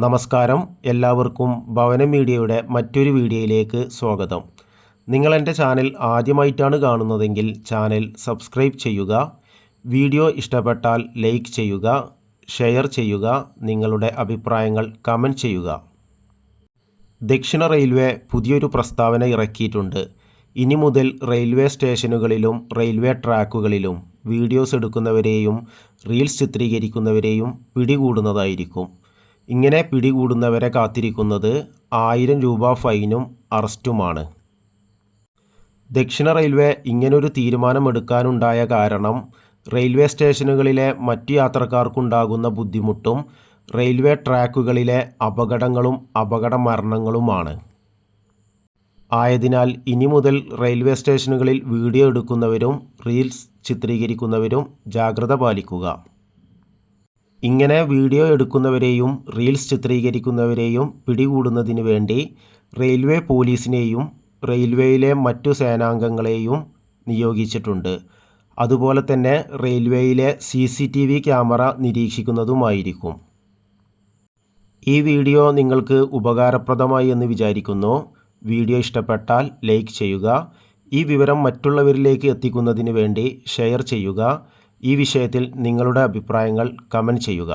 നമസ്കാരം. എല്ലാവർക്കും ഭവന മീഡിയയുടെ മറ്റൊരു വീഡിയോയിലേക്ക് സ്വാഗതം. നിങ്ങൾ എൻ്റെ ചാനൽ ആദ്യമായിട്ടാണ് കാണുന്നതെങ്കിൽ ചാനൽ സബ്സ്ക്രൈബ് ചെയ്യുക. വീഡിയോ ഇഷ്ടപ്പെട്ടാൽ ലൈക്ക് ചെയ്യുക, ഷെയർ ചെയ്യുക, നിങ്ങളുടെ അഭിപ്രായങ്ങൾ കമൻറ്റ് ചെയ്യുക. ദക്ഷിണ റെയിൽവേ പുതിയൊരു പ്രസ്താവന ഇറക്കിയിട്ടുണ്ട്. ഇനി മുതൽ റെയിൽവേ സ്റ്റേഷനുകളിലും റെയിൽവേ ട്രാക്കുകളിലും വീഡിയോസ് എടുക്കുന്നവരെയും റീൽസ് ചിത്രീകരിക്കുന്നവരെയും പിടികൂടുന്നതായിരിക്കും. ഇങ്ങനെ പിടികൂടുന്നവരെ കാത്തിരിക്കുന്നത് 1000 രൂപ ഫൈനും അറസ്റ്റുമാണ്. ദക്ഷിണ റെയിൽവേ ഇങ്ങനൊരു തീരുമാനമെടുക്കാനുണ്ടായ കാരണം റെയിൽവേ സ്റ്റേഷനുകളിലെ മറ്റു യാത്രക്കാർക്കുണ്ടാകുന്ന ബുദ്ധിമുട്ടും റെയിൽവേ ട്രാക്കുകളിലെ അപകടങ്ങളും അപകട മരണങ്ങളുമാണ്. ആയതിനാൽ ഇനി മുതൽ റെയിൽവേ സ്റ്റേഷനുകളിൽ വീഡിയോ എടുക്കുന്നവരും റീൽസ് ചിത്രീകരിക്കുന്നവരും ജാഗ്രത പാലിക്കുക. ഇങ്ങനെ വീഡിയോ എടുക്കുന്നവരെയും റീൽസ് ചിത്രീകരിക്കുന്നവരെയും പിടികൂടുന്നതിന് വേണ്ടി റെയിൽവേ പോലീസിനെയും റെയിൽവേയിലെ മറ്റു സേനാംഗങ്ങളെയും നിയോഗിച്ചിട്ടുണ്ട്. അതുപോലെ തന്നെ റെയിൽവേയിലെ CCTV ക്യാമറ നിരീക്ഷിക്കുന്നതുമായിരിക്കും. ഈ വീഡിയോ നിങ്ങൾക്ക് ഉപകാരപ്രദമായി എന്ന് വിചാരിക്കുന്നു. വീഡിയോ ഇഷ്ടപ്പെട്ടാൽ ലൈക്ക് ചെയ്യുക. ഈ വിവരം മറ്റുള്ളവരിലേക്ക് എത്തിക്കുന്നതിന് വേണ്ടി ഷെയർ ചെയ്യുക. ഈ വിഷയത്തിൽ നിങ്ങളുടെ അഭിപ്രായങ്ങൾ കമൻറ്റ് ചെയ്യുക.